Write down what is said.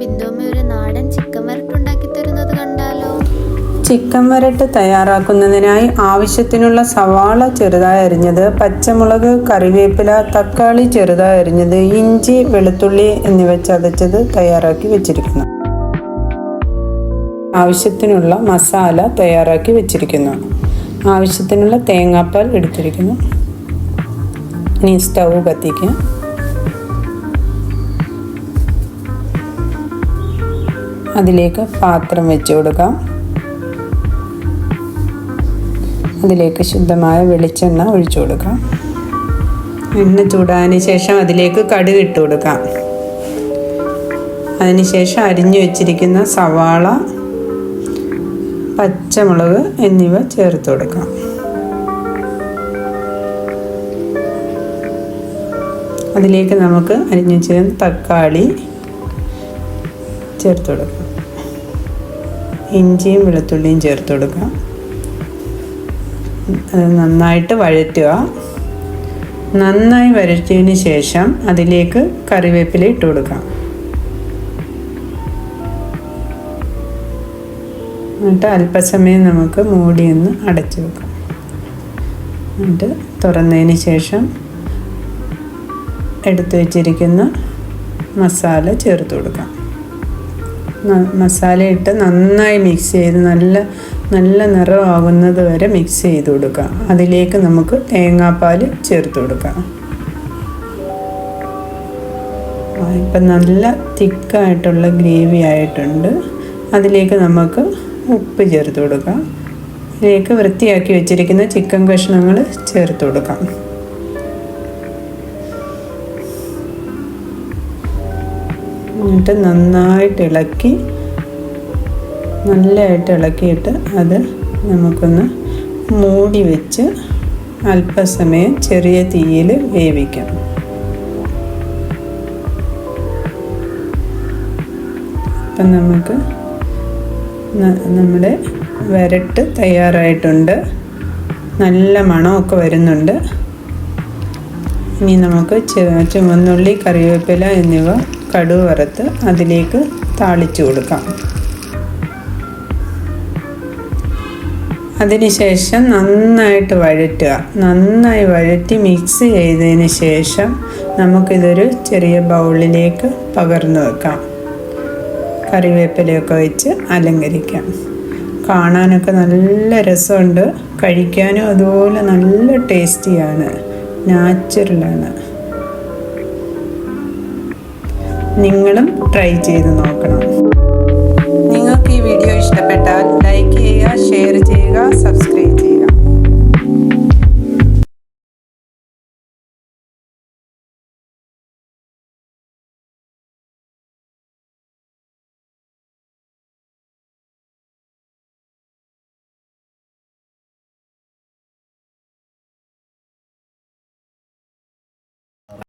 ബിന്ദുമ്മ ഒരു നാടൻ ചിക്കൻ വരട്ട് ഉണ്ടാക്കി തരുന്നത് കണ്ടാലോ? ചിക്കൻ വരട്ട് തയ്യാറാക്കുന്നതിനായി ആവശ്യത്തിനുള്ള സവാള ചെറുതായി അരിഞ്ഞത്, പച്ചമുളക്, കറിവേപ്പില, തക്കാളി ചെറുതായി അരിഞ്ഞത്, ഇഞ്ചി, വെളുത്തുള്ളി എന്നിവ ചതച്ചത് തയ്യാറാക്കി വെച്ചിരിക്കുന്നു. ആവശ്യത്തിനുള്ള മസാല തയ്യാറാക്കി വെച്ചിരിക്കുന്നു. ആവശ്യത്തിനുള്ള തേങ്ങാപ്പാൽ എടുത്തിരിക്കുന്നു. ഇനി സ്റ്റൗ കത്തിക്കുക. അതിലേക്ക് പാത്രം വെച്ച് കൊടുക്കാം. അതിലേക്ക് ശുദ്ധമായ വെളിച്ചെണ്ണ ഒഴിച്ചു കൊടുക്കാം. എണ്ണ ചൂടായതിന് ശേഷം അതിലേക്ക് കടുക് ഇട്ട് കൊടുക്കാം. അതിനുശേഷം അരിഞ്ഞു വെച്ചിരിക്കുന്ന സവാള, പച്ചമുളക് എന്നിവ ചേർത്ത് കൊടുക്കാം. അതിലേക്ക് നമുക്ക് അരിഞ്ഞു വെച്ചിരുന്ന തക്കാളി ചേർത്ത് കൊടുക്കാം. ഇഞ്ചിയും വെളുത്തുള്ളിയും ചേർത്ത് കൊടുക്കാം. അത് നന്നായിട്ട് വഴറ്റുക. നന്നായി വഴറ്റിയതിന് ശേഷം അതിലേക്ക് കറിവേപ്പില ഇട്ട് കൊടുക്കാം. എന്നിട്ട് അല്പസമയം നമുക്ക് മൂടിയൊന്ന് അടച്ചു വെക്കാം. എന്നിട്ട് തുറന്നതിന് ശേഷം എടുത്തു വച്ചിരിക്കുന്ന മസാല ചേർത്ത് കൊടുക്കാം. മസാല ഇട്ട് നന്നായി മിക്സ് ചെയ്ത് നല്ല നിറമാകുന്നത് വരെ മിക്സ് ചെയ്ത് കൊടുക്കാം. അതിലേക്ക് നമുക്ക് തേങ്ങാപ്പാൽ ചേർത്ത് കൊടുക്കാം. ഇപ്പം നല്ല തിക്കായിട്ടുള്ള ഗ്രേവി ആയിട്ടുണ്ട്. അതിലേക്ക് നമുക്ക് ഉപ്പ് ചേർത്ത് കൊടുക്കാം. ഇതിലേക്ക് വൃത്തിയാക്കി വെച്ചിരിക്കുന്ന ചിക്കൻ കഷ്ണങ്ങൾ ചേർത്ത് കൊടുക്കാം. എന്നിട്ട് നന്നായിട്ട് നല്ലതായിട്ട് ഇളക്കിയിട്ട് അത് നമുക്കൊന്ന് മൂടി വെച്ച് അല്പസമയം ചെറിയ തീയിൽ വേവിക്കാം. അപ്പം നമുക്ക് നമ്മുടെ വരട്ട് തയ്യാറായിട്ടുണ്ട്. നല്ല മണമൊക്കെ വരുന്നുണ്ട്. ഇനി നമുക്ക് ചുവന്നുള്ളി, കറിവേപ്പില എന്നിവ കടുക് വറുത്ത് അതിലേക്ക് താളിച്ചു കൊടുക്കാം. അതിനുശേഷം നന്നായിട്ട് വഴറ്റുക. നന്നായി വഴറ്റി മിക്സ് ചെയ്തതിന് ശേഷം നമുക്കിതൊരു ചെറിയ ബൗളിലേക്ക് പകർന്നു വെക്കാം. കറിവേപ്പിലയൊക്കെ വെച്ച് അലങ്കരിക്കാം. കാണാനൊക്കെ നല്ല രസമുണ്ട്. കഴിക്കാനും അതുപോലെ നല്ല ടേസ്റ്റിയാണ്, നാച്ചുറലാണ്. നിങ്ങളും ട്രൈ ചെയ്ത് നോക്കണം. നിങ്ങൾക്ക് ഈ വീഡിയോ ഇഷ്ടപ്പെട്ടാൽ ലൈക്ക് ചെയ്യുക,